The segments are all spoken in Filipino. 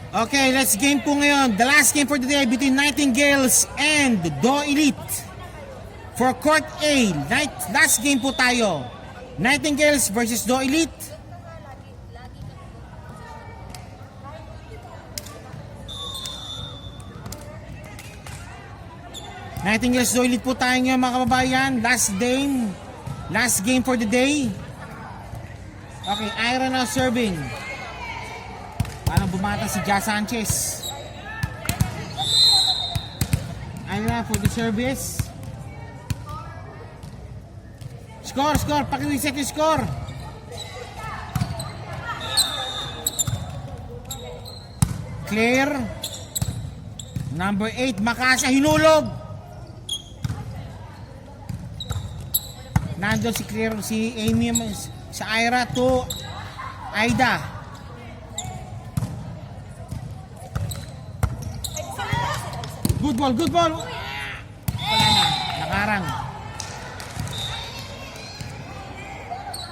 Okay, let's game po ngayon. The last game for today between Nightingales and Do Elite. For Court A, last game po tayo. Nightingales versus Do Elite. Nightingales, Do Elite po tayo ngayon mga kababayan. Last game for the day. Okay, Ira now serving. Parang bumata si Jazz Sanchez. Ira for the service. Score, paki-reset yung score. Clear. Number 8, Makasha, hinulog. Nandun si Clear, si Amy, sa Ira to Aida. Good ball. Wala na, nakarang.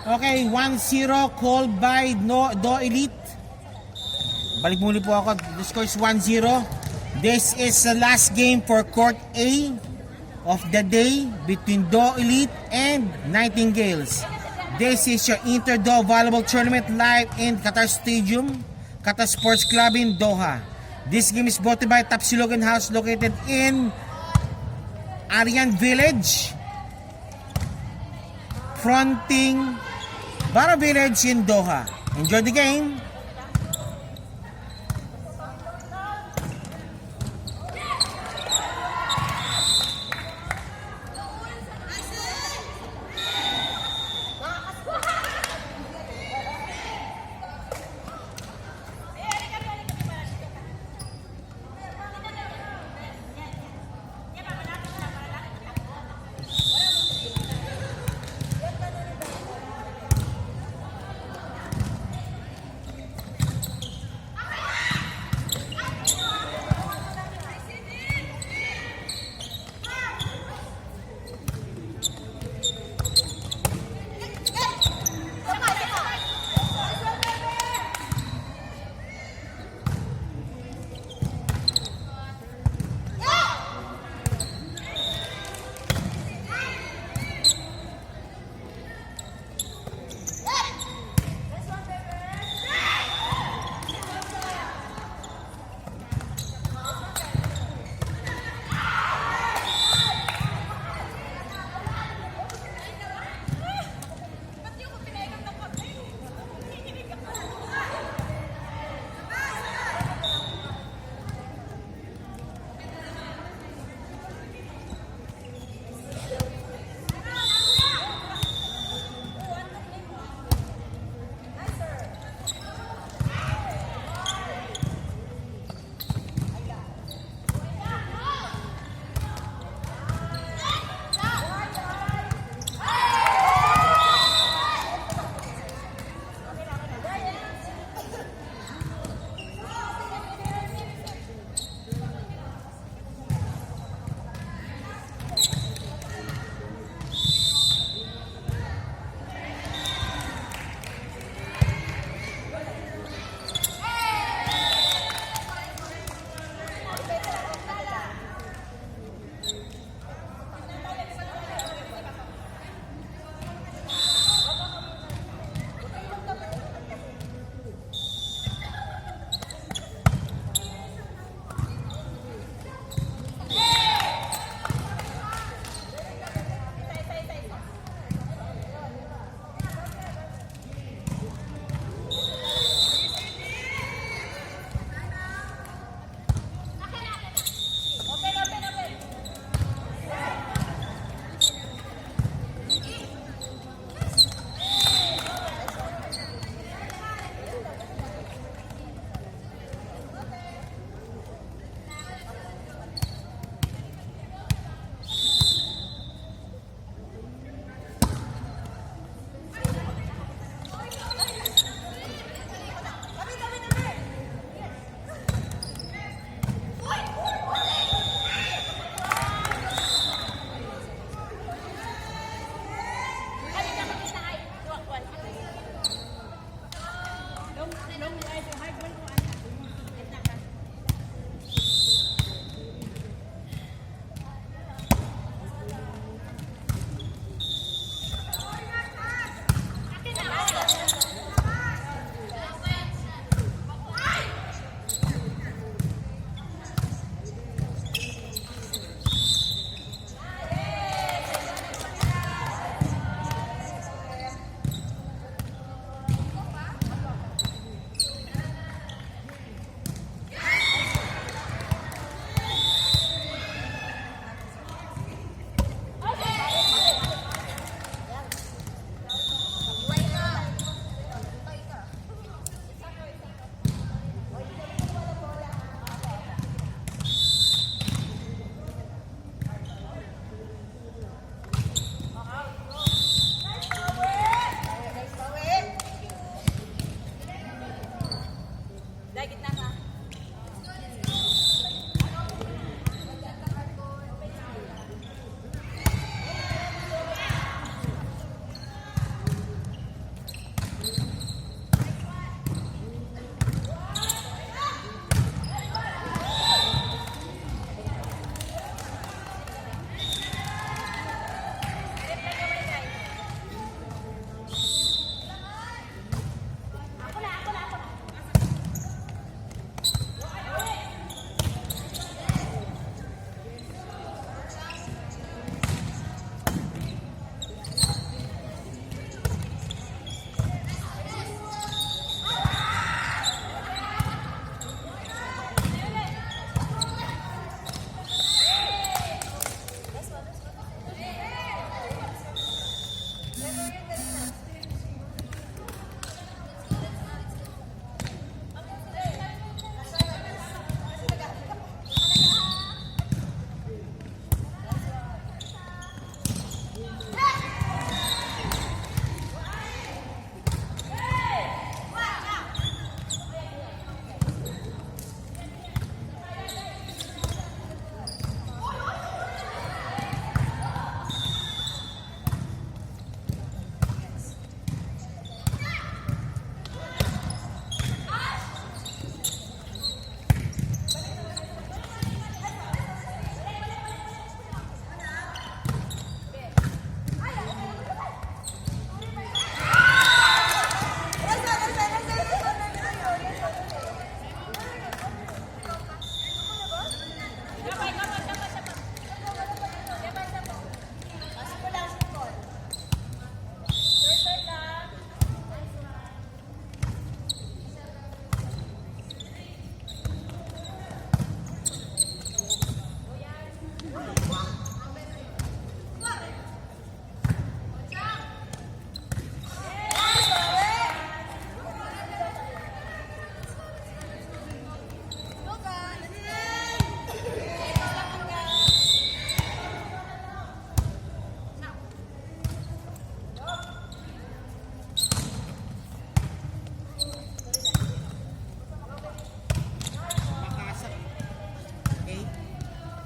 Okay, 1-0 called by Do Elite. Balik muli po ako. The score is 1-0. This is the last game for Court A of the day between Do Elite and Nightingales. This is your Inter-Do Volleyball Tournament live in Qatar Stadium, Qatar Sports Club in Doha. This game is brought to you by Tapsilogan House located in Aryan Village, fronting Bara Village in Doha. Enjoy the game.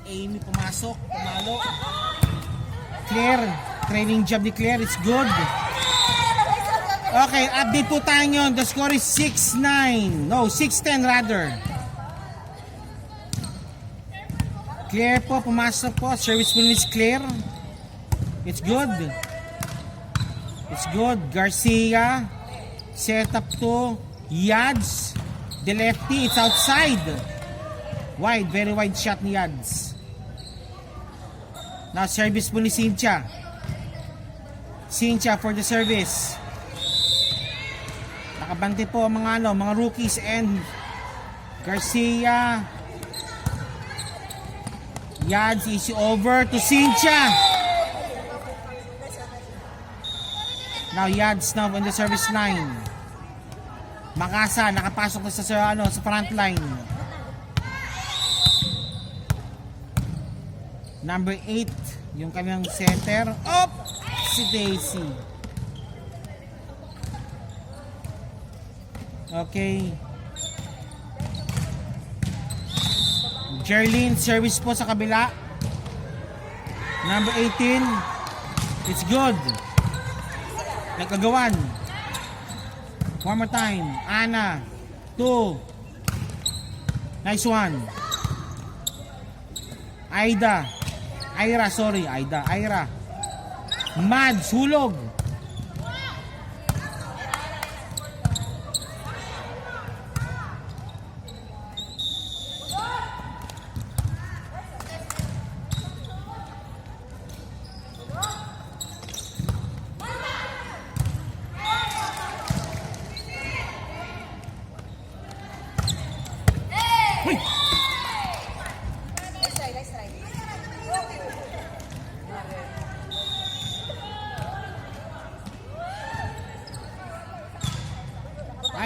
Amy pumasok, pumalo. Claire, training job ni Claire, it's good. Okay, update po tayo ngayon. The score is 6-9. No, 6-10 rather. Claire po, pumasok po. Service po ni Miss Claire. It's good. It's good. Garcia. Set up to Yads. The lefty, it's outside. Wide, very wide shot ni Yads. Now, service po ni Cynthia. Cynthia for the service. Nakabante po ang mga rookies and Garcia. Yads, easy over to Cynthia. Now Yads now on the service line. Makasa nakapasok na sa front line. Number 8, yung kanyang center. Up si Daisy. Okay. Jerlyn, service po sa kabila. Number 18. It's good. Nagkagawan. One more time. Ana. 2. Nice one. Aida. Mads, hulog.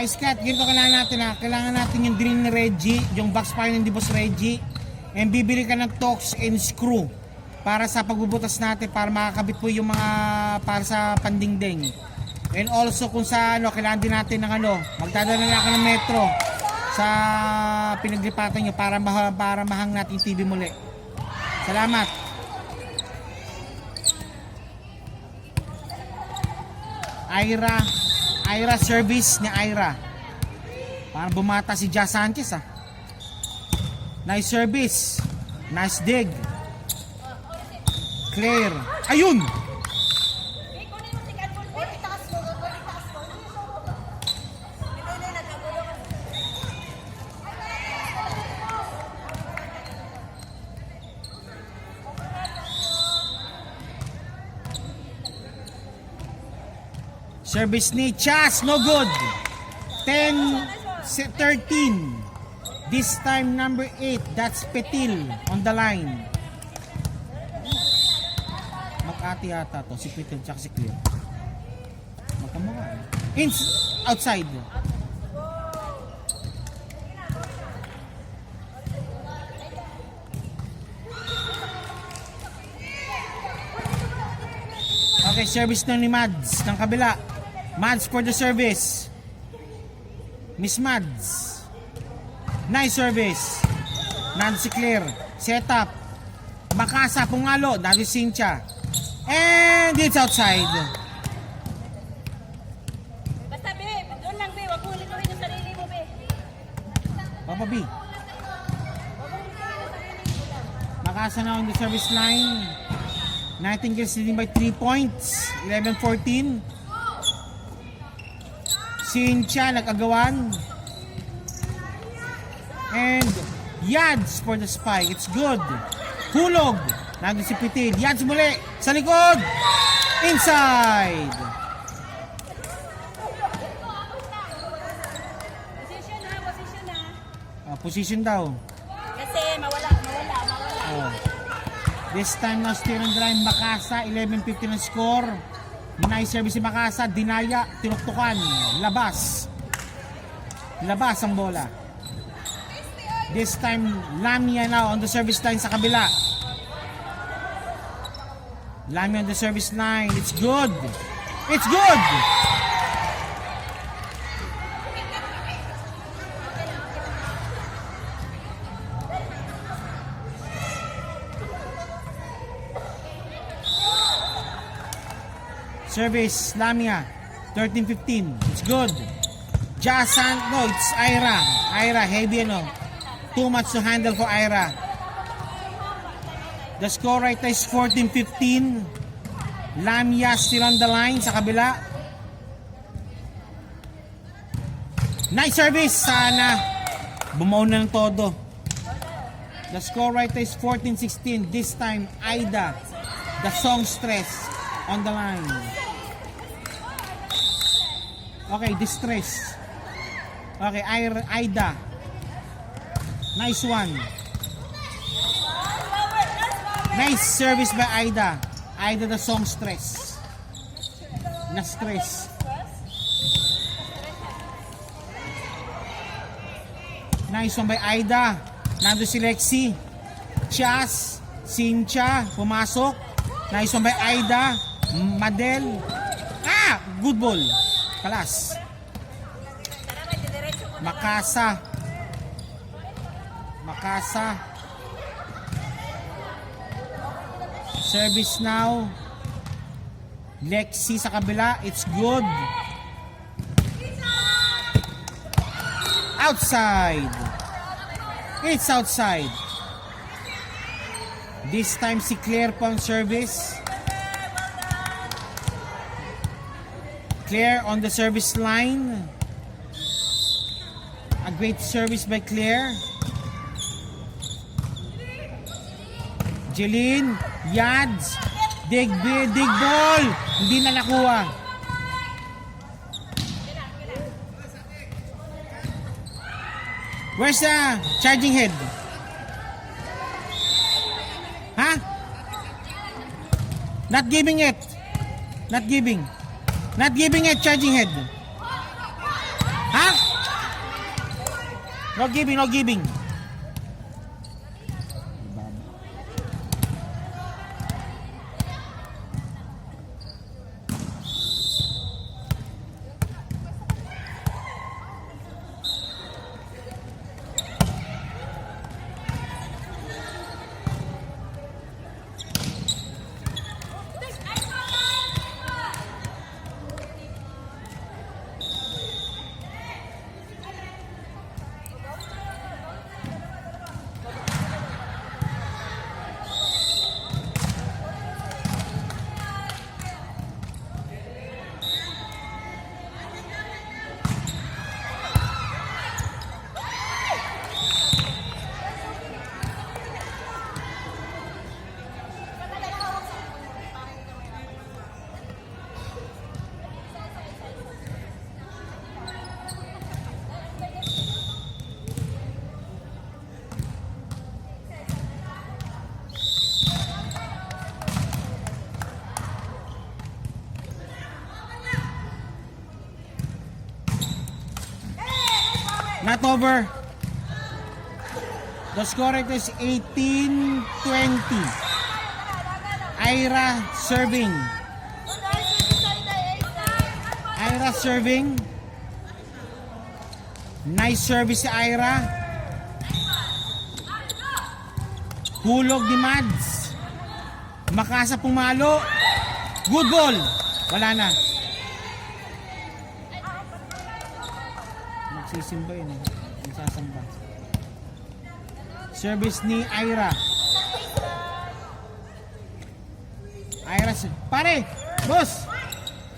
Ice Cat, ganito kailangan natin ha. Kailangan natin yung drill ni Reggie, yung box fire ng Boss Reggie. And bibili ka ng torx and screw para sa pagbubutas natin, para makakabit po yung mga para sa pandingding. And also kung sa kailangan din natin ng magdadala na ako ng metro sa pinaglipatan nyo para mahang natin yung TV muli. Salamat. Ira service ni Ira. Parang bumata si Jazz Sanchez Nice service. Nice dig. Claire. Ayun! Service ni Chas, no good. 10-13. This time number 8, that's Petil on the line. Mag-ati ata to, si Petil tsaka si Clear. Magkamukha. Outside. Okay, service na ni Mads ng kabila. Mads for the service. Miss Mads. Nice service. Nancy Claire. Set up. Makasa, pungalo. Dali Cynthia. And it's outside. Basta be, doon lang be. Wag mo lituhin yung sarili mo be. Papa B. Makasa na on the service line. Nightingale's leading by 3 points. 11-14. Cynthia nag-agawan. And Yads for the spike. It's good. Hulog. Nandun si Pitil. Yads muli. Sa likod. Inside. Position ha, position ha. Position daw. Kasi mawala. Oh. This time na steer and drive Makasa. 11-15 ang score. Nice service si Makasa. Dinaya. Tinuktukan. Labas. Labas ang bola. This time Lamia now on the service line sa kabila. Lamia on the service line. It's good. It's good. Service, Lamia. 13-15. It's good. Jasan, no, it's Ira. Ira, heavy ano. Too much to handle for Ira. The score right now is 14-15. Lamia still on the line sa kabila. Nice service. Sana bumaon na ng todo. The score right now is 14-16. This time, Aida, the songstress, on the line. Okay, distress. Okay, Aida. Nice one. Nice service by Aida. Aida the songstress. Na-stress. Nice one by Aida. Nando si Lexi. Chas. Cynthia. Pumasok. Nice one by Aida. Madel. Ah! Good ball. Kalas. Makasa. Makasa. Service now. Lexi sa kabila. It's good. Outside. It's outside. This time si Claire pang service. Claire on the service line. A great service by Claire. Jeline, Yads, dig ball. Hindi na nakuha. Where's the charging head? Huh? Not giving it. Not giving. Not giving it charging head. Huh? No giving, no giving. Not over. The score is 18-20. Ira serving. Ira serving. Nice service si Ira. Hulog ni Mads. Makasa pumalo. Good ball. Wala na. Magsisimba yun. Magsasamba. Service ni Ira. Ira. Pare! Boss!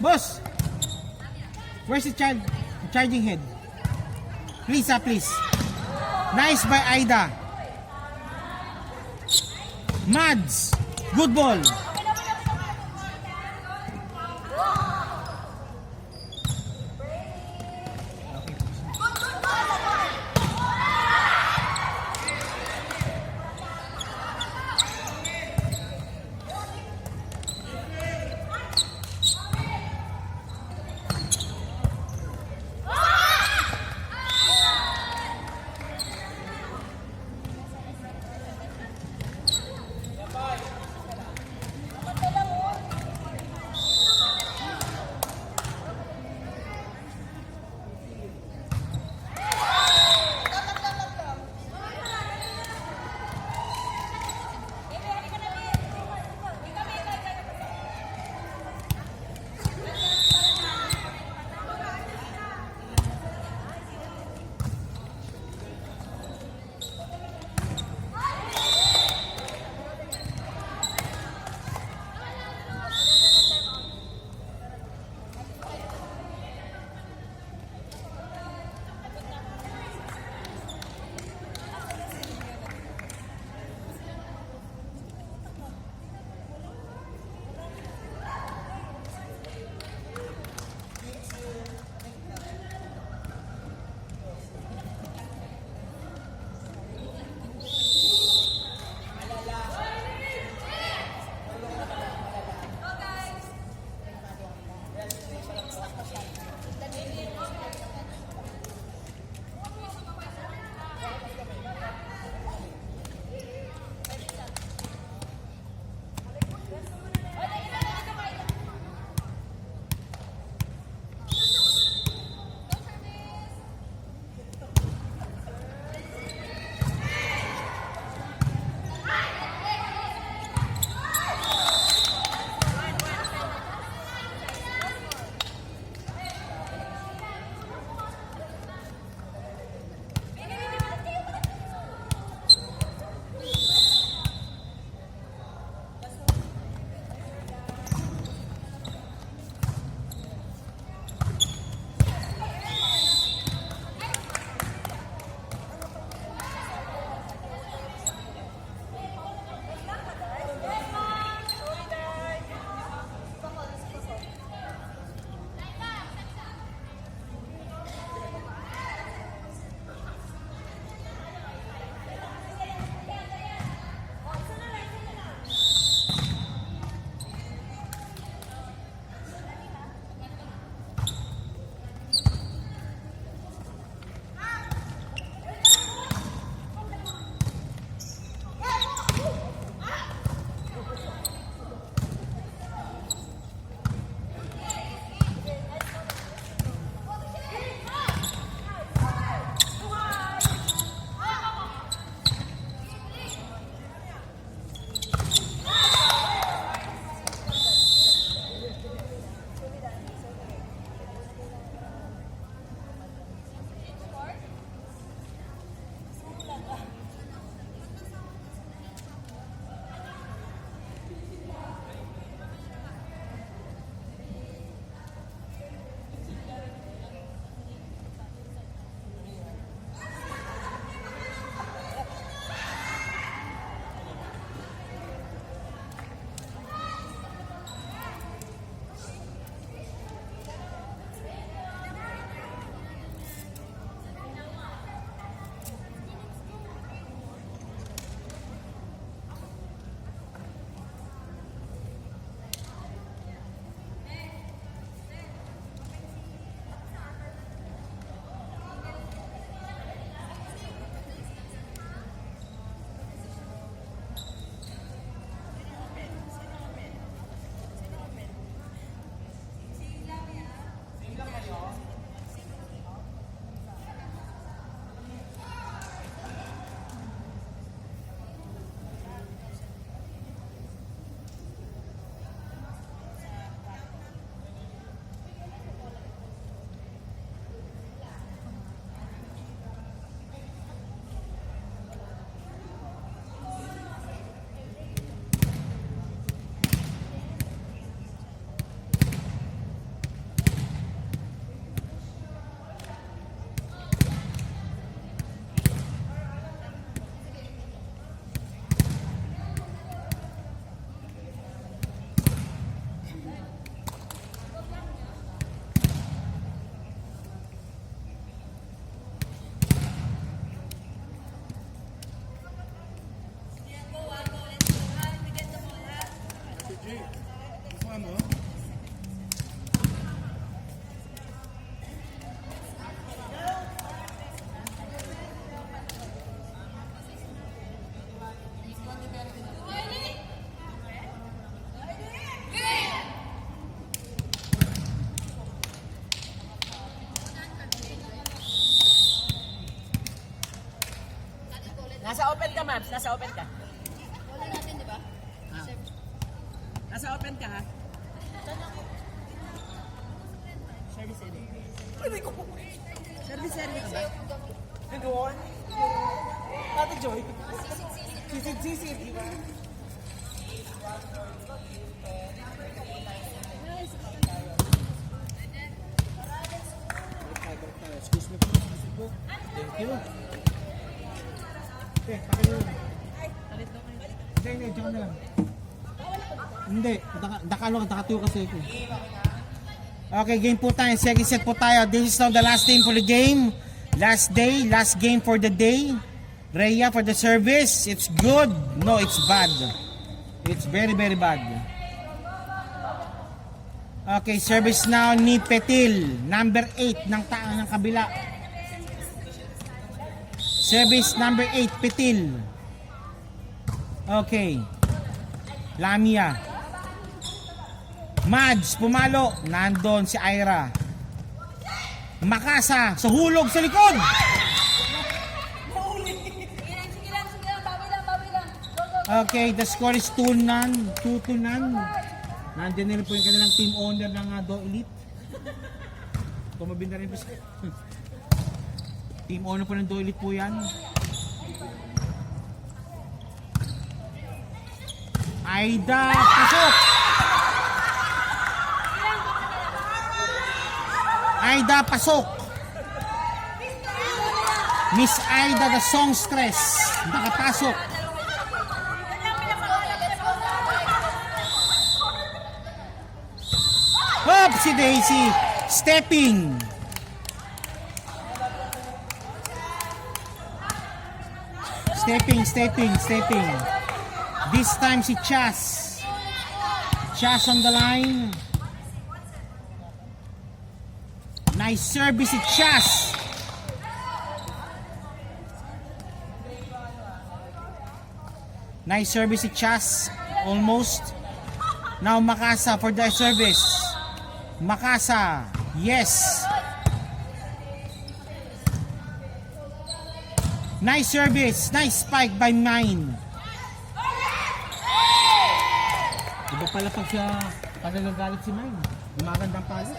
Boss! Where's the charging head? Please, please. Nice by Aida. Mads. Good ball. Nasa open ka, Mabs. Nasa open ka. Wala natin, di ba? Nasa open ka, ha? Service area. Service area ka ba? Doon? Ate Joy? Sisid, di ba? Excuse me po. Thank you. Okay, pakin mo lang. Hindi, dyan na lang. Hindi, nakatuyo kasi ako. Okay, game po tayo. Second set po tayo. This is now the last game for the game. Last day, last game for the day. Rhea for the service. It's good. No, it's bad. It's very, very bad. Okay, service now ni Petil. Number 8 ng taang ng kabila. Service number 8, Petil. Okay. Lamia. Mads, pumalo. Nandun si Ira. Makasa, sa hulog sa likod. Okay, the score is 2-0. Nandiyan na rin po yung kanilang team owner ng Do Elite. Tumabin na rin po siya. Team owner po ng Do Elite po yan. Aida, pasok! Aida, pasok! Miss Aida, the songstress, nakapasok. Hop, si Daisy, stepping. Stepping. This time si Chas. Chas on the line. Nice service si Chas. Nice service si Chas. Almost. Now Makasa for the service. Makasa. Yes. Nice service. Nice spike by Mine. Iba pala pag siya nagagalit si Mine. Magandang pala.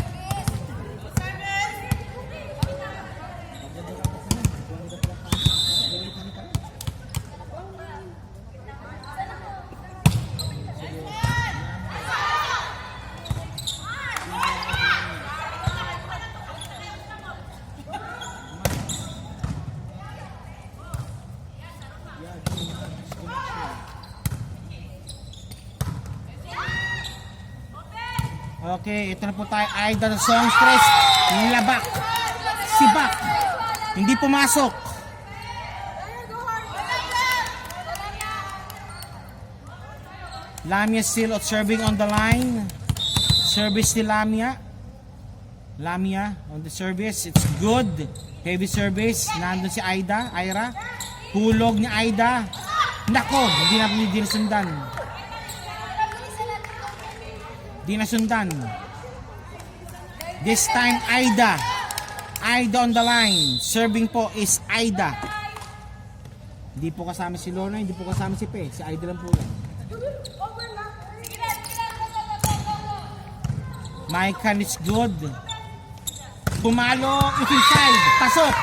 Okay, ito na po tayo. Aida the songstress. Labak. Sibak. Hindi pumasok. Lamia still observing on the line. Service ni Lamia. Lamia on the service. It's good. Heavy service. Nandun si Aida. Ira. Hulog ni Aida. Nako, hindi nasundan. Di nasundan. This time Aida. Aida on the line. Serving po is Aida. Hindi po kasama si Lorna, hindi po kasama si Pe. Si Aida lang po yan. Maikan is good. Pumalo, it's inside. Pasok.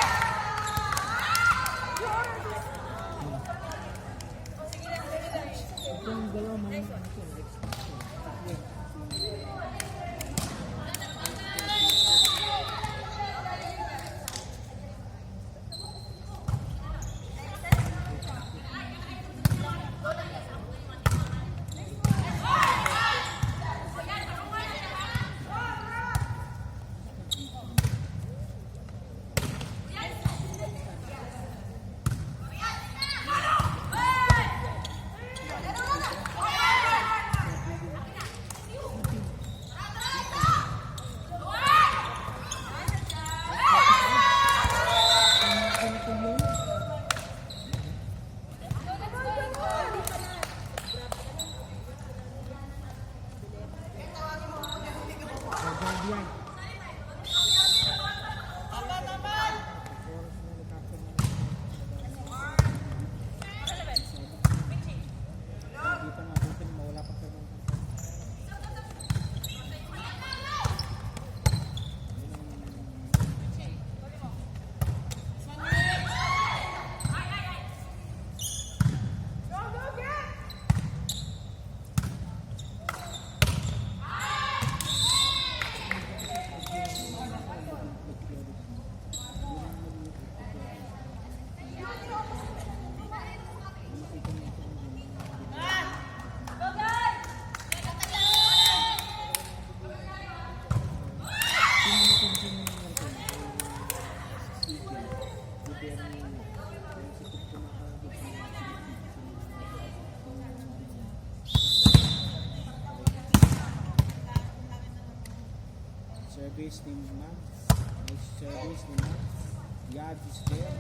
Service ni Ma'am. Nice service ni Ma'am. Yad is there.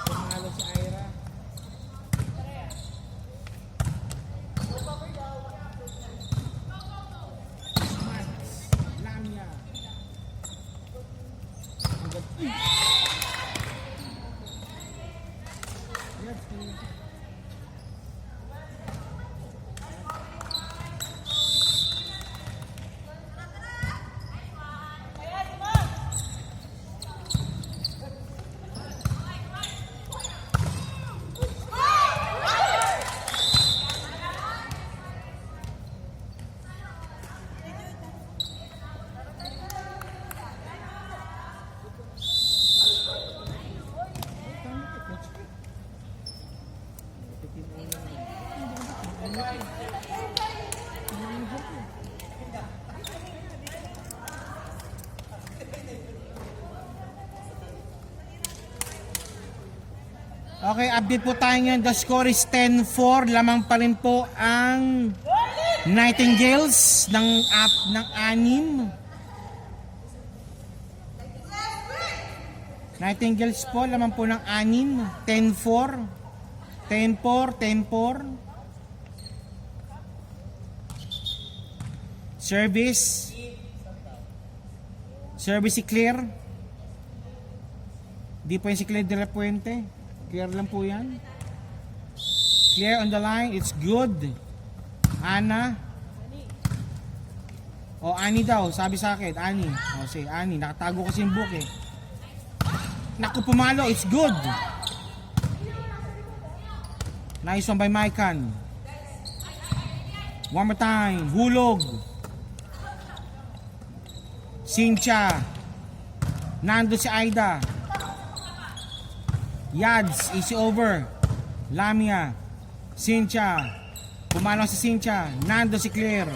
Tumalo si Ira. Lamia. Okay, update po tayo ngayon. The score is 10-4. Lamang pa rin po ang Nightingales ng 6. Nightingales po, lamang po ng 6. 10-4. 10-4, 10-4. Service. Service si Claire. Di po yung si Claire de la Puente. Clear lang po yan. Clear on the line. It's good. Ana. O, Ani daw. Sabi sa akin. Ani. O, say, Ani. Nakatago kasi yung book eh. Naku, pumalo. It's good. Nice one by Maikan. One more time. Hulog. Cynthia. Nando si Aida. Yads, easy over. Lamia, Cynthia. Pumalo si Cynthia. Nando si Claire.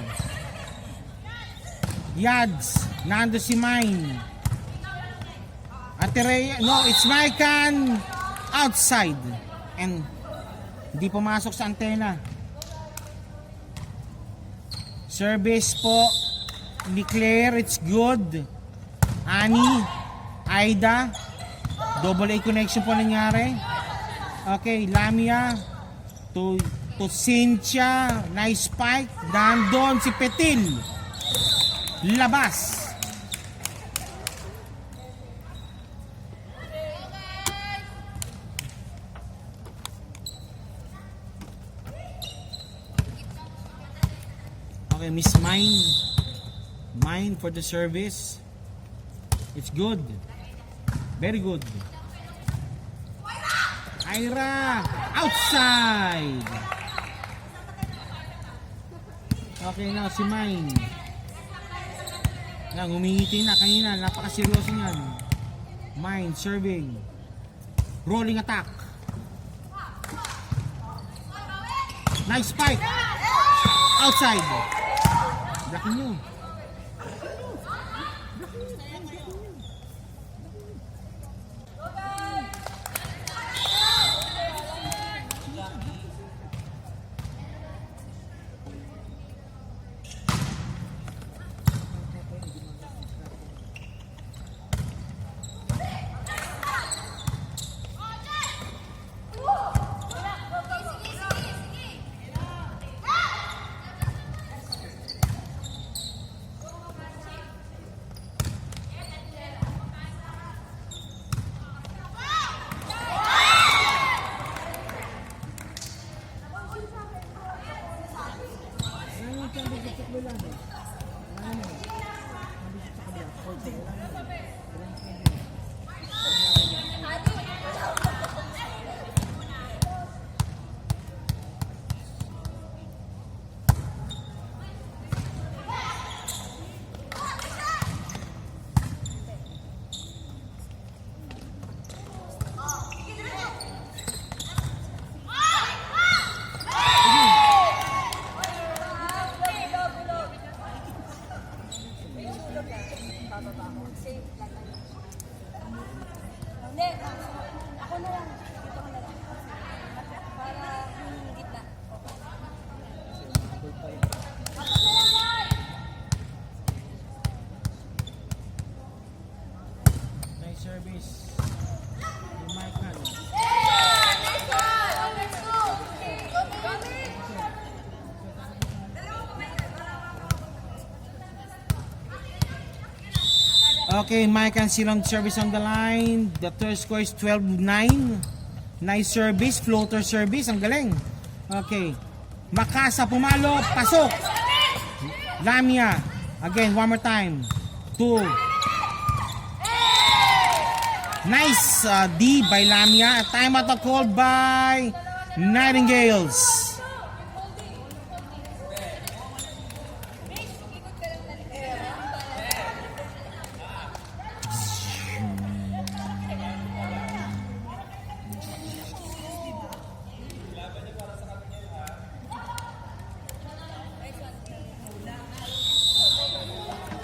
Yads, Nando si Mine. Ate Rhea, no, it's Maikan outside. And hindi pumasok sa antena. Service po ni Claire, it's good. Ani, Aida. Double A connection po nangyari. Okay, Lamia to Cynthia. Nice spike. Nandun si Petil. Labas. Okay, Miss Mine. Mine for the service. It's good. Very good. Ira, outside. Okay na, si Mine. Yan, umingiti na kanina. Napakaseryoso niyan. Mine, serving. Rolling attack. Nice spike. Outside. Laki nyo. Ako na lang. Dito ko na lang. Para yung gitna. Nice service. Yung Michael. Okay, Mike and Silong service on the line. The third score is 12-9. Nice service, floater service. Ang galing. Okay. Makasa, pumalo, pasok. Lamia. Again, one more time. 2. Nice D by Lamia. Time out called by Nightingales.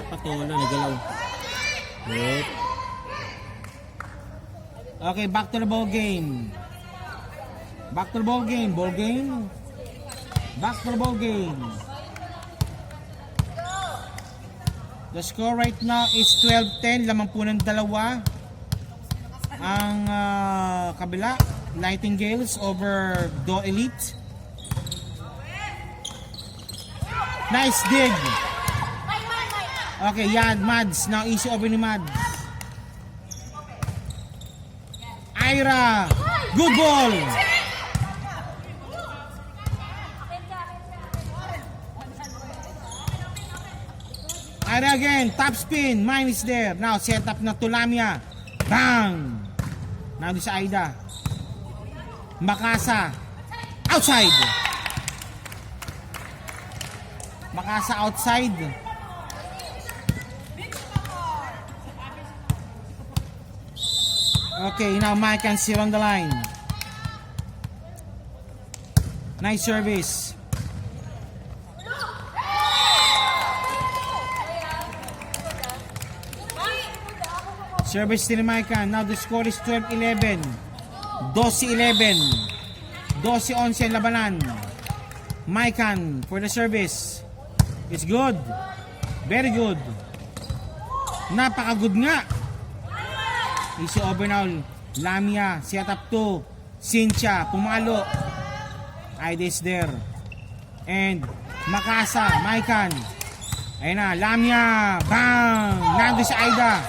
Patola, nagalaw. Good. Okay, back to the ball game. Back to the ball game. Ball game. Back to the ball game. The score right now is 12-10. Lamang po ng dalawa. Ang kabila, Nightingales over Do Elite. Nice dig. Okay, yan, Mads. Now easy over ni Mads. Ira. Good ball. Ira again. Top spin. Mine is there. Now set up na to Lamia. Bang. Now this Aida. Makasa. Outside. Makasa outside. Okay, now Mike and Sir on the line. Nice service. Service to Mike. Now the score is 12-11. 12-11. 12-11 ang labanan. Maikan for the service. It's good. Very good. Napaka-good nga. Easy over now. Lamia, set up to Cynthia, pumalo. Aida is there. And Makasa, Maikan. Ayun na, Lamia. Bang! Nando si Aida.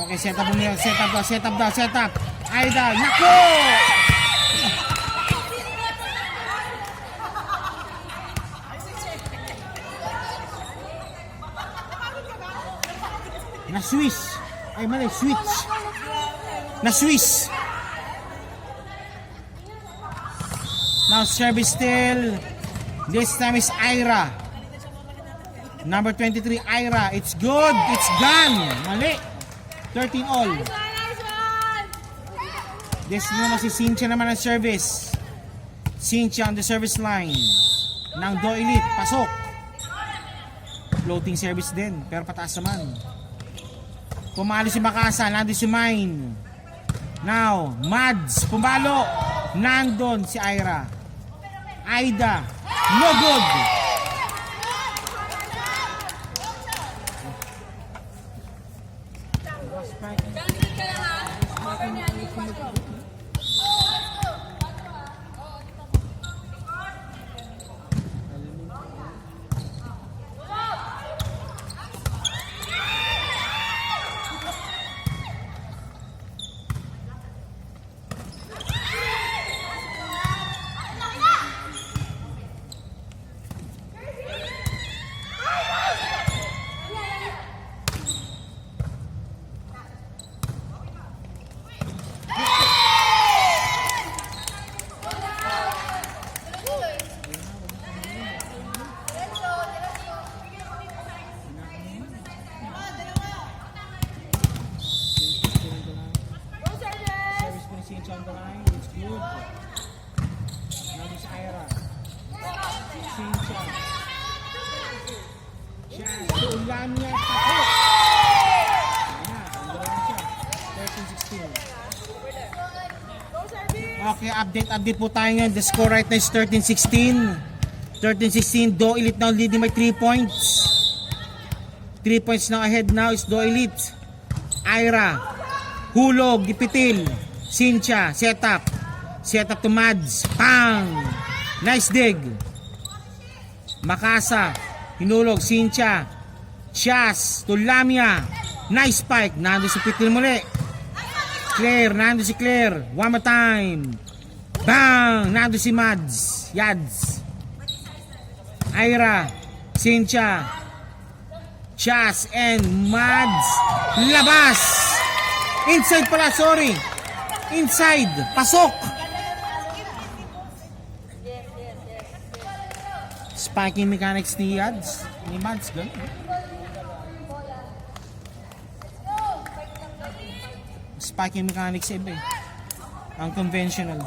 Okay, set up niya. Set up. Aida, nako! Na Swiss. Ay mali, switch. Na Swiss. Now service still. This time is Ira. Number 23, Ira. It's good. It's gone. Mali. 13 all. This naman si Cynthia naman ang service. Cynthia on the service line. Ng Do Elite. Pasok. Floating service din. Pero pataas naman. Pumalo si Makasa, nandun si Mine. Now, Mads, pumalo. Nandun si Ira. Aida, no good. On the line, it's good. Now this Ira. Cynthia. Siya, Lamia, pasok. Okay, update po tayo ngayon. The score right now is 13-16. 13-16, Do Elite now leading by 3 points. 3 points now ahead now is Do Elite. Ira, hulog, Gipitil, Cynthia, setup to Mads, pang! Nice dig. Makasa, hinulog, Cynthia, Chas, to Lamia, nice spike, nando si Pitil muli. Claire, nando si Claire, one more time. Bang! Nando si Mads, Yads. Ira, Cynthia, Chas, and Mads. Labas! Inside pala, sorry. Inside, pasok. Spiking mechanics ni Yads, ni Mads, ganun. Spiking mechanics iba eh. Unconventional.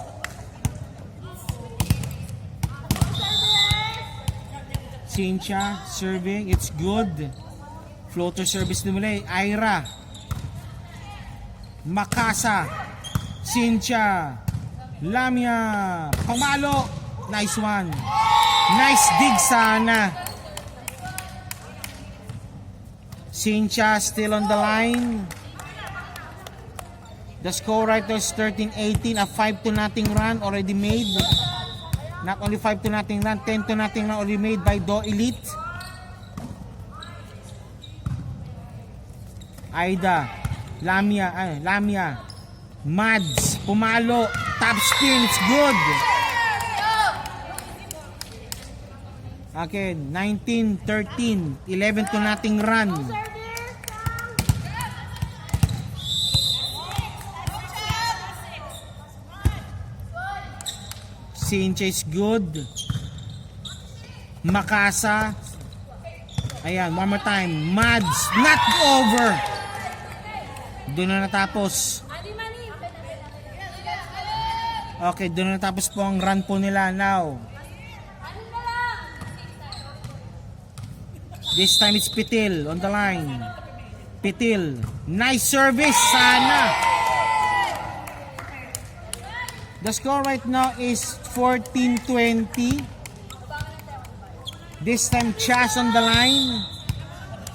Cynthia serving, it's good. Floater service na muli. Ira, Makasa, Cynthia, Lamia, pamalo. Nice one. Nice dig sana. Cynthia still on the line. The score right now is 13-18. A 5-0 run already made. Not only 5-0 run, 10-0 run already made by Do Elite. Aida, Lamia, Mads, pumalo, top spin, it's good. Okay, 19-13, 11-0 run. Cynthia is good. Makasa. Ayan, one more time. Mads, not over. Doon na natapos. Okay, doon na natapos po ang run po nila now. This time it's Pitil on the line. Pitil, nice service sana. The score right now is 14-20. This time Chas on the line.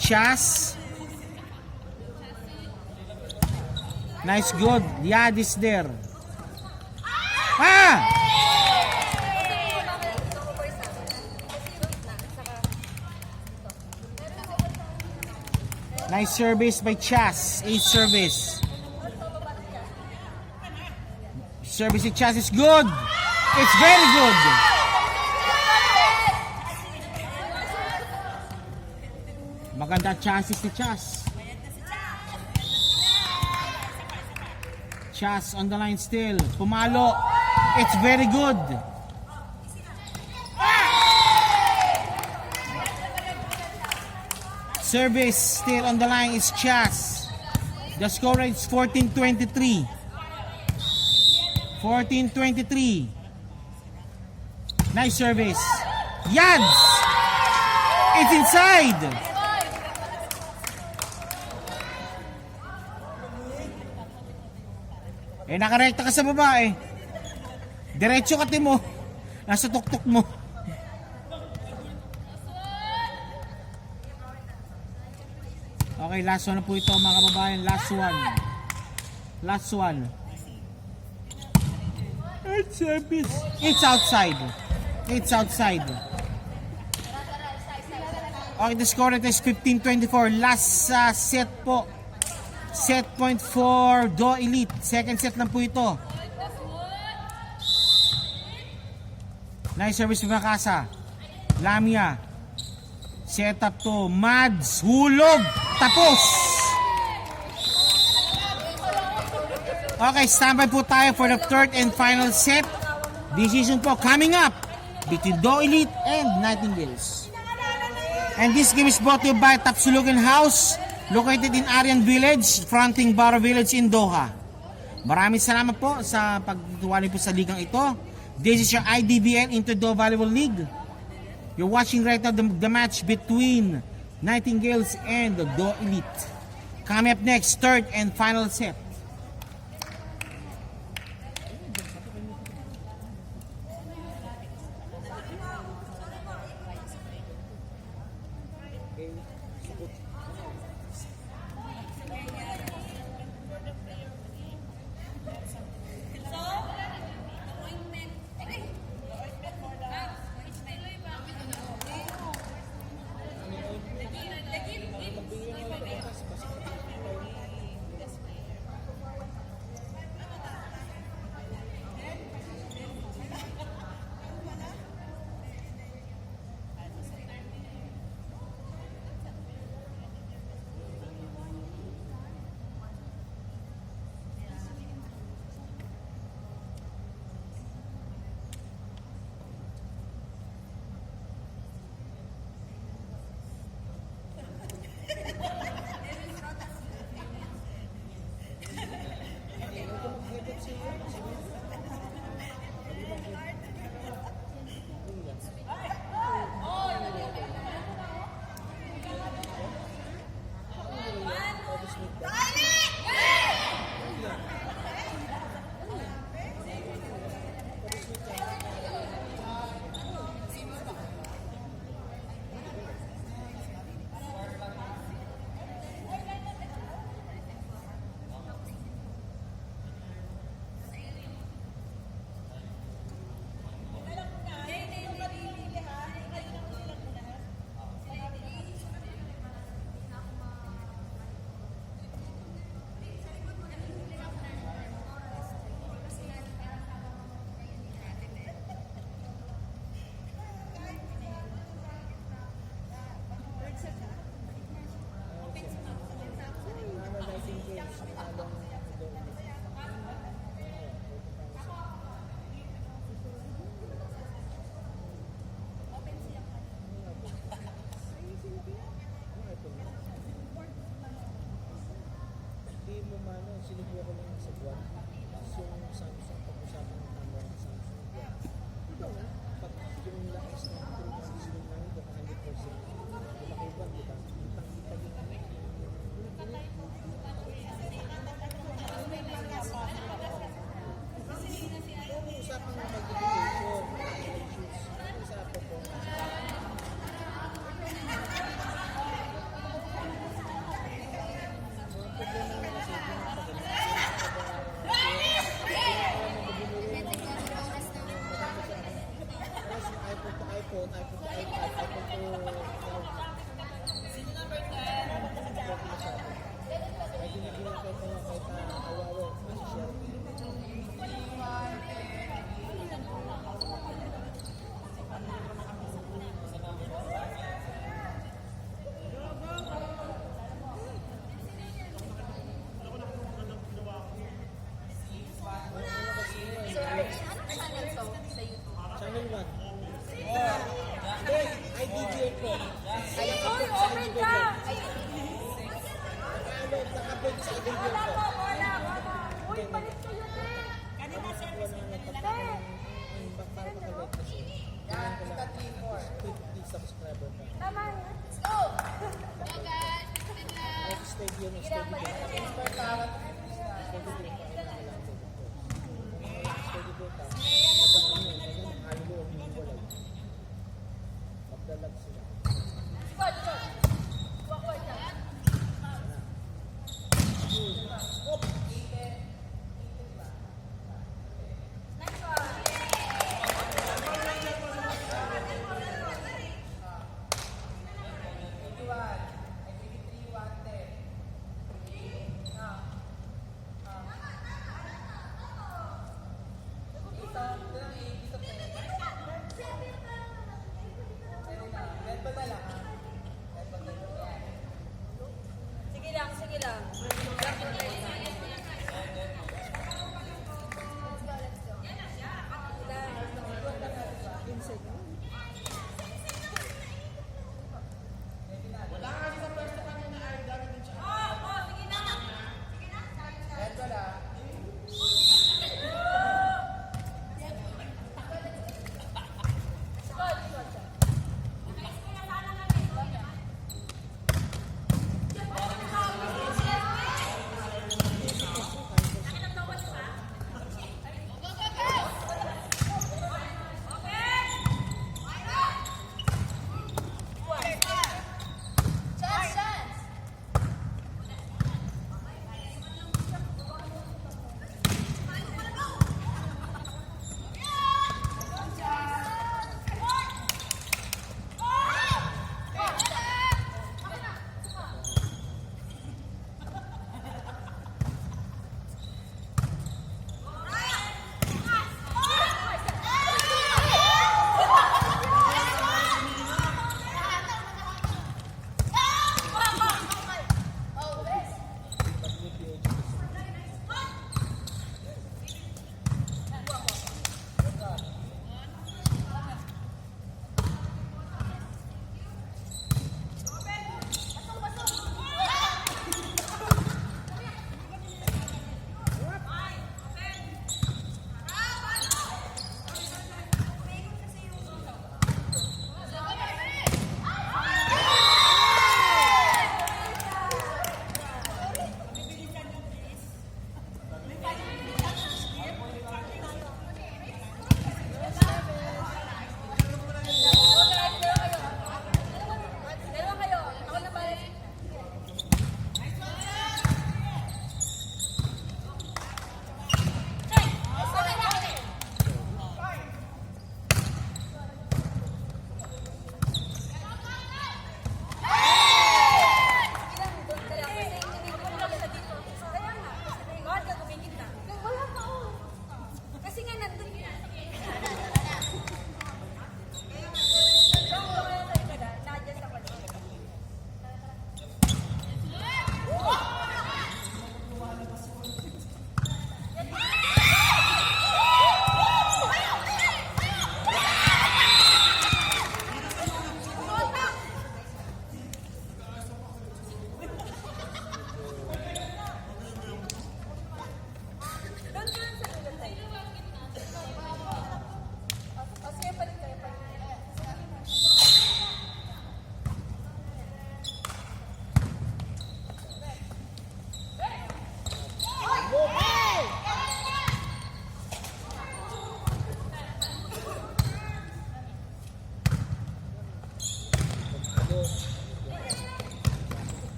Chas. Nice, good. Yad is there. Ah! Nice service by Chas. Ace service. Service si Chas is good. It's very good. Maganda chances ni Chas. Chas on the line still. Pumalo. It's very good. Service still on the line is Chas. The score is 14-23. 14-23. Nice service. Yads! It's inside! Eh, nakarekta ka sa babae. Diretso ka mo. Nasa tuktok mo. Okay, last one na po ito mga kababayan. Last one. Last one. It's service. It's outside. It's outside. Okay, the score is 15-24. Last set po. Set point for Do Elite. Second set lang po ito. Nice service ni Makasa. Lamia. Set up to Mads. Hulog. Tapos. Okay, standby po tayo for the third and final set. Decision po coming up between Do Elite and Nightingales. And this game is brought to you by Tapsulugan House, located in Aryan Village, fronting Barra Village in Doha. Maraming salamat po sa pagtuwalay po sa ligang ito. This is your IDBL Inter-Do Volleyball League. You're watching right now the match between Nightingales and the Do Elite. Coming up next, third and final set. Hindi mo mano, sinubukan ko lang sa buwan. Tapos yung Samsung, pag-usapan ng camera ng Samsung buwan. Ito na, pag yung lakas ng 3 months yung lang ito, 100%. Lumaki buwan, di ba? Kitang-kita yung yung usapan ng mag-education, usapan ko. iPhone to iPad, iPhone to cloud. Sino number 10? Ay binibigyan ko ito kahit Huawei, share. Channel 1. IDGA po. Uy, open ka! Naka-upload sa IDGA Wala po. pa, wala. Uy, palit kayo, te! Kanina service na nagpapalagay. Para makalagay kasi. Kailangan ko lang 50 subscriber pa. Tama yan. Let's go! Stadium. Stadium pa. Magdalag sila.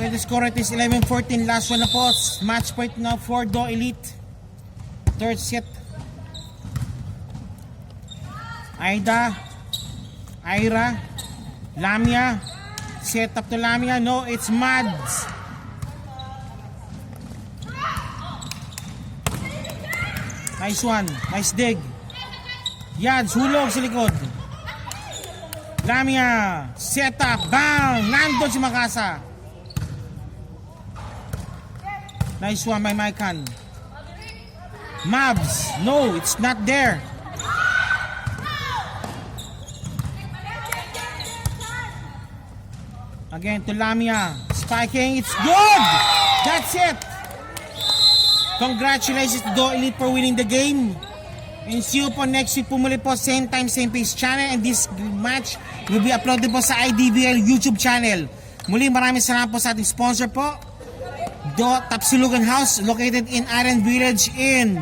So the score it is 11-14. Last one na po. Match point now for Do Elite. Third set. Ira, Lamia, set up to Lamia. No, it's Mads. Nice one, nice dig. Yads, hulog sa likod. Lamia, set up, bang! Nandun si Makasa. Nice one by Maikan. Mavs, no, it's not there. Again to Lamia. Spiking. It's good! That's it! Congratulations to Do Elite for winning the game. And see you po next week po muli po. Same time, same pace channel. And this match will be uploaded po sa IDBL YouTube channel. Muli maraming salamat po sa ating sponsor po. Tapsulugan House located in Aren Village in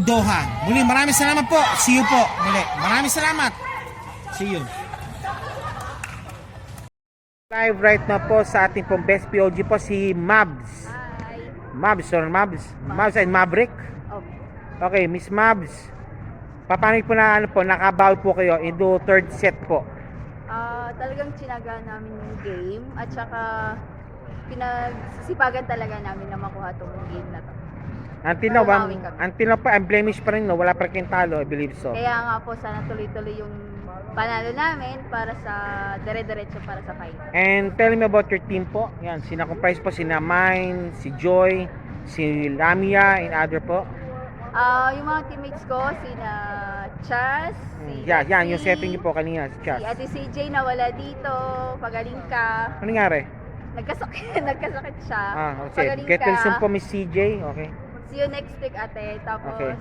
Doha. Muli maraming salamat po. See you po muli. Maraming salamat. See you. Live right now po sa ating pong best POG po si Mabs. Hi. Mabs or Mabs? Mabs and Maverick? Oh. Okay, Miss Mabs. Paano po na nakabawi po kayo into third set po? Talagang tsinaga namin yung game at saka pinagsisipagan talaga namin na makuha tong game na to. Until now po, unblemished pa rin, no? Wala pa rin kayong talo, I believe so. Kaya nga po sana tuloy-tuloy yung panalo namin para sa dire-diretso para sa final. And tell me about your team po. Yan, sina-comprise po sina Mine, si Joy, si Lamia, and other po. Yung mga teammates ko, sina Chas, si Yan, yung Ati, setting niyo po kanina, si Chas. si Ate CJ nawala dito, pagaling ka. Ano nangyari? Nagkasakit siya. Okay. Pagaling Get well soon ka. po, Miss CJ. Okay. See you next week, ate. Tapos, Okay.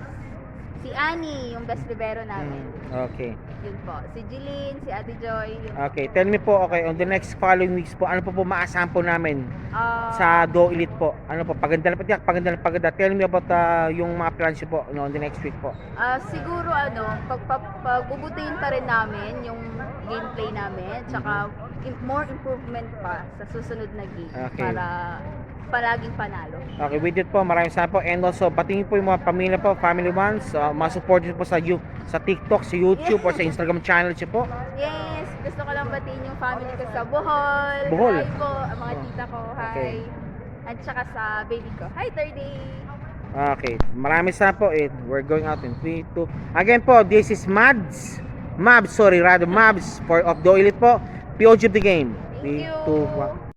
si Annie, yung best libero namin. Okay. Yun po. Si Jeline, si Ate Joy. Yun po. Okay, tell me po, okay, on the next following weeks po, ano po maasahan po namin Ah, sa Do Elite po? Ano po, paganda na paganda. Tell me about yung mga plans nyo po on the next week po. siguro pagbubutihin pa rin namin yung gameplay namin. Tsaka more improvement pa sa susunod na game. Okay. Para palaging panalo. Okay, with it po, maraming salamat po. And also, patingin po yung mga pamilya po, family ones, ma-support nyo po sa TikTok, sa YouTube, or sa Instagram channel nyo po. Yes! Gusto ko lang batiin yung family ko sa Bohol. Bohol? Hi po. Ang mga tita ko. Hi. Okay. At saka sa baby ko. Hi, 30! Okay, maraming salamat po. We're going out in 3, 2. Again po, this is Mabs for of Do Elite po. POG of the game. Thank 3, you. 2, 1.